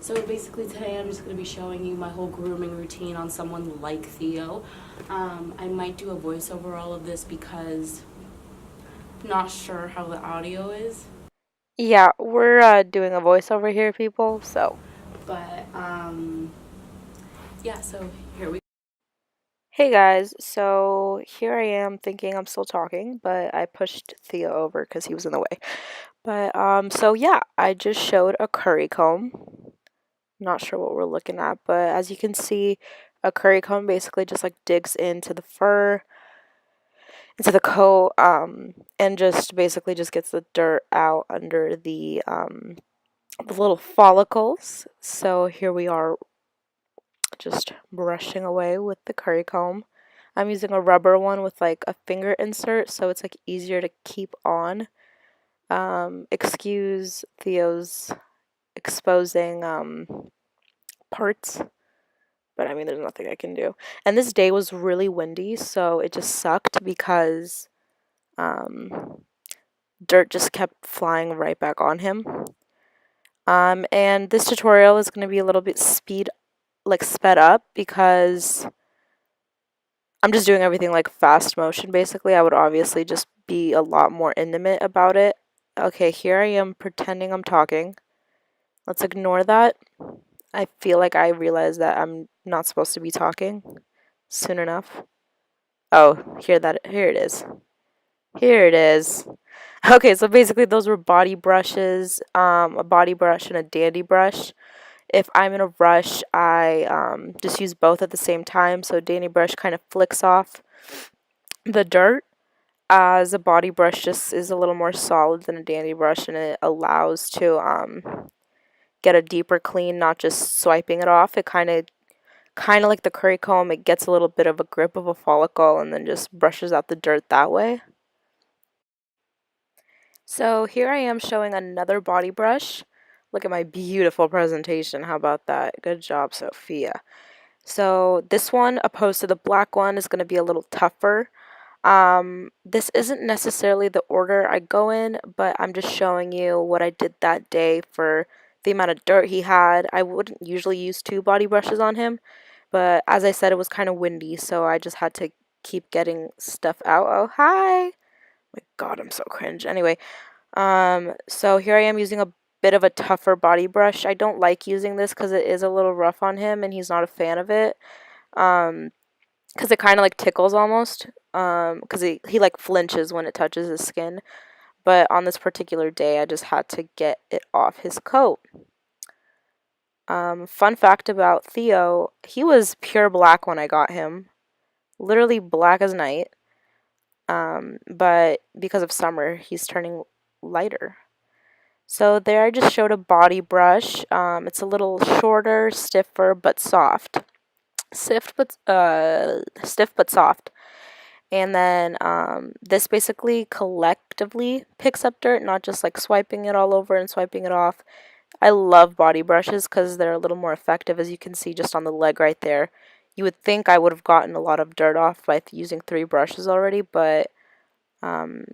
So basically today I'm just going to be showing you my whole grooming routine on someone like Theo. I might do a voice over all of this because I'm not sure how the audio is, Yeah, we're doing a voiceover here, people. So, but yeah, so here we go. hey guys. So here I am thinking I'm still talking, but I pushed Theo over because he was in the way. But so yeah, I just showed a curry comb. Not sure what we're looking at, but as you can see, a curry comb basically just like digs into the fur, into the coat, and just basically just gets the dirt out under the little follicles. So here we are just brushing away with the curry comb. I'm using a rubber one with like a finger insert so it's like easier to keep on. Excuse Theo's exposing parts, but I mean there's nothing I can do. And this day was really windy, so it just sucked because um dirt just kept flying right back on him. And this tutorial is going to be a little bit sped up because I'm just doing everything like fast motion basically. I would obviously just be a lot more intimate about it. Okay, here I am pretending I'm talking. Let's ignore that. I feel like I realized that I'm not supposed to be talking soon enough. Oh, here it is. Here it is. Okay, so basically those were body brushes, a body brush and a dandy brush. If I'm in a rush, I just use both at the same time. So dandy brush kind of flicks off the dirt, as a body brush just is a little more solid than a dandy brush, and it allows to get a deeper clean, not just swiping it off. It kind of like the curry comb, it gets a little bit of a grip of a follicle and then just brushes out the dirt that way. So here I am showing another body brush. Look at my beautiful presentation. How about that? Good job, Sophia. So this one, opposed to the black one, is going to be a little tougher. This isn't necessarily the order I go in, but I'm just showing you what I did that day for the amount of dirt he had. I wouldn't usually use two body brushes on him, but as I said, it was kind of windy, so I just had to keep getting stuff out. Oh, hi! My God, I'm so cringe. Anyway, so here I am using a bit of a tougher body brush. I don't like using this because it is a little rough on him, and he's not a fan of it. Um, because it kind of like tickles almost. Because he like flinches when it touches his skin. But on this particular day, I just had to get it off his coat. Fun fact about Theo, he was pure black when I got him, literally black as night. But because of summer, he's turning lighter. So there, I just showed a body brush. It's a little shorter, stiffer, but soft. Stiff but soft. And then this basically collectively picks up dirt, not just like swiping it all over and swiping it off. I love body brushes because they're a little more effective, as you can see just on the leg right there. You would think I would have gotten a lot of dirt off by using three brushes already, but um,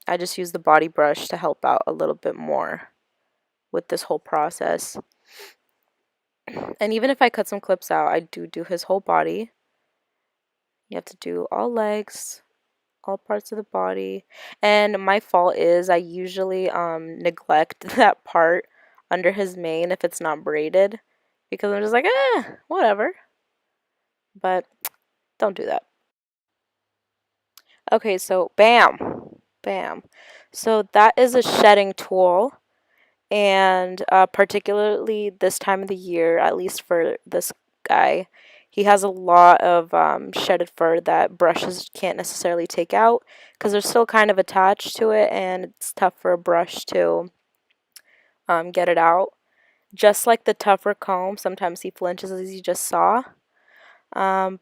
I just use the body brush to help out a little bit more with this whole process. And even if I cut some clips out, I do his whole body. You have to do all legs, all parts of the body. And my fault is I usually neglect that part under his mane if it's not braided, because I'm just like, whatever. But don't do that. Okay, so bam. So that is a shedding tool, and particularly this time of the year, at least for this guy, he has a lot of shedded fur that brushes can't necessarily take out because they're still kind of attached to it, and it's tough for a brush to get it out. Just like the tougher comb, sometimes he flinches, as you just saw. Um,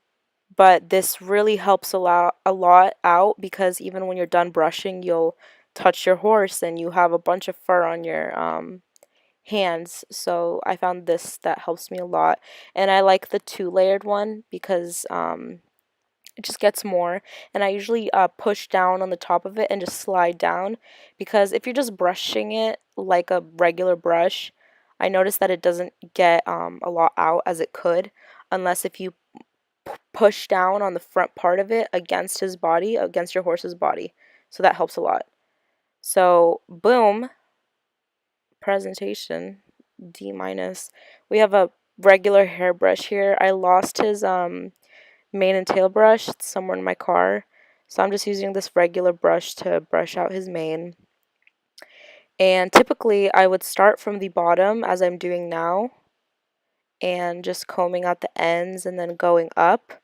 but this really helps a lot out, because even when you're done brushing, you'll touch your horse and you have a bunch of fur on your hands. So I found this that helps me a lot, and I like the two-layered one because it just gets more. And I usually push down on the top of it and just slide down, because if you're just brushing it like a regular brush, I noticed that it doesn't get a lot out as it could unless if you push down on the front part of it against his body, against your horse's body. So that helps a lot. So, boom, presentation, D minus. We have a regular hairbrush here. I lost his mane and tail brush. It's somewhere in my car. So I'm just using this regular brush to brush out his mane. And typically I would start from the bottom as I'm doing now and just combing out the ends and then going up.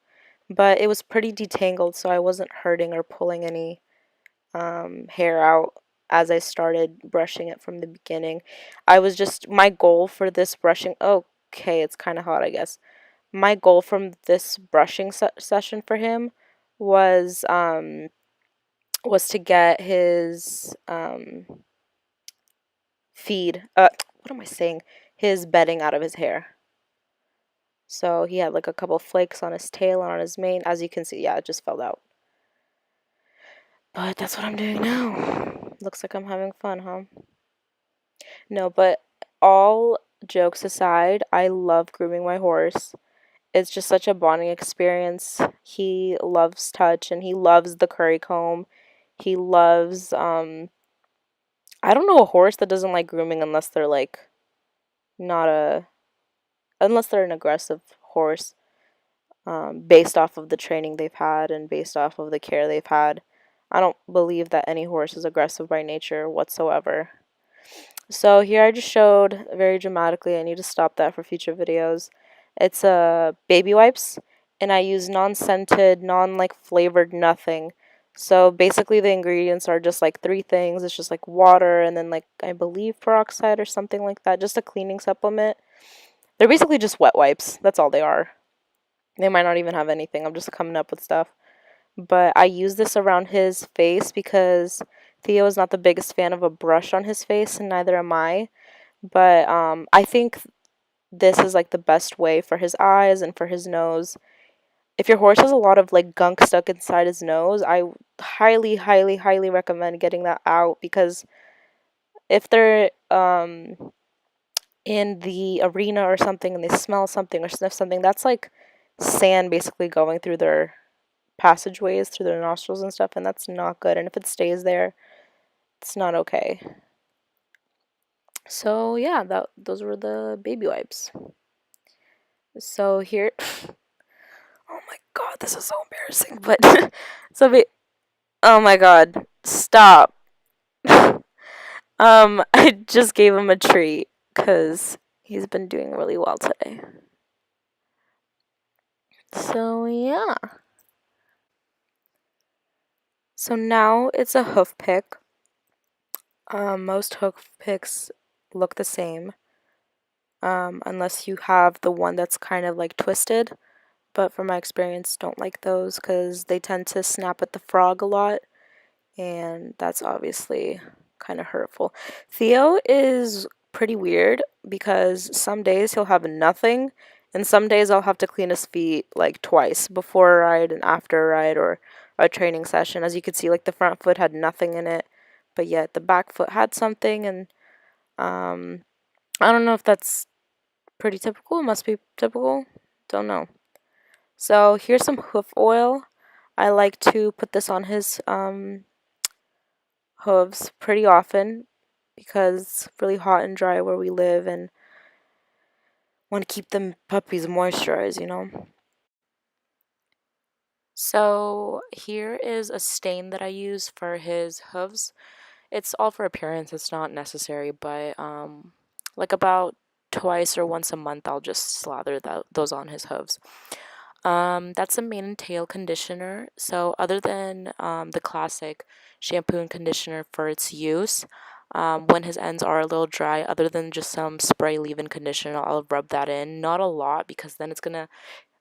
But it was pretty detangled, so I wasn't hurting or pulling any hair out as I started brushing it from the beginning. My goal for this brushing, okay, it's kind of hot, I guess. My goal from this brushing session for him was was to get his what am I saying? His bedding out of his hair. So he had like a couple flakes on his tail and on his mane. As you can see, yeah, it just fell out. But that's what I'm doing now. Looks like I'm having fun, huh? No, but all jokes aside, I love grooming my horse. It's just such a bonding experience. He loves touch and he loves the curry comb. He loves I don't know a horse that doesn't like grooming unless they're like not a unless they're an aggressive horse, based off of the training they've had and based off of the care they've had. I don't believe that any horse is aggressive by nature whatsoever. So here I just showed very dramatically, I need to stop that for future videos. It's baby wipes, and I use non-scented, non-like flavored nothing. So basically the ingredients are just like three things. It's just like water and then like I believe peroxide or something like that, just a cleaning supplement. They're basically just wet wipes. That's all they are. They might not even have anything. I'm just coming up with stuff. But I use this around his face because Theo is not the biggest fan of a brush on his face, and neither am I. But I think this is like the best way for his eyes and for his nose. If your horse has a lot of like gunk stuck inside his nose, I highly, highly, highly recommend getting that out because if they're in the arena or something and they smell something or sniff something, that's like sand basically going through their passageways, through their nostrils and stuff, and that's not good. And if it stays there, it's not okay. So yeah, those were the baby wipes. So here, oh my god, this is so embarrassing. But oh my god, stop. I just gave him a treat because he's been doing really well today. So yeah. So now it's a hoof pick. Most hoof picks look the same, unless you have the one that's kind of like twisted. But from my experience, don't like those because they tend to snap at the frog a lot, and that's obviously kind of hurtful. Theo is pretty weird because some days he'll have nothing, and some days I'll have to clean his feet like twice before a ride and after a ride or a training session. As you can see, like the front foot had nothing in it, but yet the back foot had something, and I don't know if that's pretty typical. It must be typical. Don't know. So here's some hoof oil. I like to put this on his hooves pretty often because it's really hot and dry where we live and want to keep them puppies moisturized, you know. So here is a stain that I use for his hooves. It's all for appearance, it's not necessary, but like about twice or once a month I'll just slather those on his hooves. That's a mane and tail conditioner. So other than the classic shampoo and conditioner for its use, when his ends are a little dry, other than just some spray leave-in conditioner, I'll rub that in. Not a lot because then it's gonna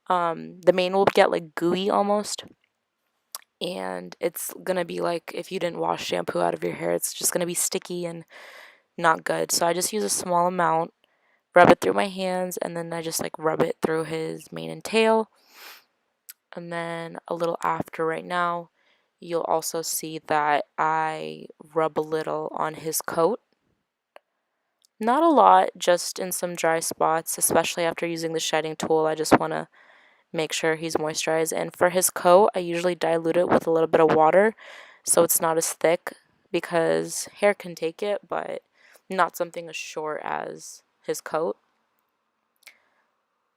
the mane will get like gooey almost, and it's gonna be like if you didn't wash shampoo out of your hair, it's just gonna be sticky and not good. So I just use a small amount, rub it through my hands, and then I just like rub it through his mane and tail. And then a little after right now, you'll also see that I rub a little on his coat. Not a lot, just in some dry spots, especially after using the shedding tool. I just want to make sure he's moisturized. And for his coat, I usually dilute it with a little bit of water so it's not as thick, because hair can take it, but not something as short as his coat.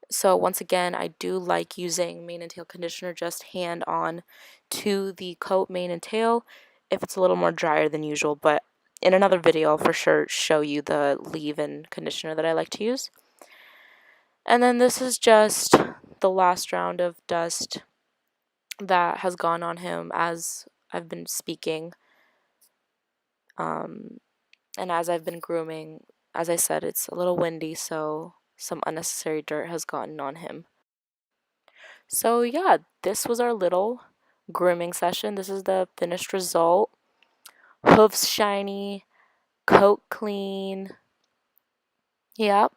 So once again, I do like using mane and tail conditioner just hand on to the coat, mane, and tail if it's a little more drier than usual. But in another video, I'll for sure show you the leave-in conditioner that I like to use. And then this is just the last round of dust that has gone on him as I've been speaking. And as I've been grooming, as I said, it's a little windy, so some unnecessary dirt has gotten on him. So yeah, this was our little grooming session. This is the finished result. Hoofs shiny, coat clean. Yep.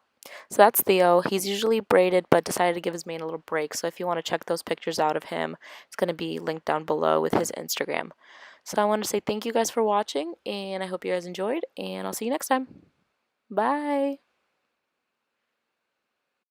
So that's Theo. He's usually braided but decided to give his mane a little break. So if you want to check those pictures out of him, it's going to be linked down below with his Instagram. So I want to say thank you guys for watching, and I hope you guys enjoyed, and I'll see you next time. Bye.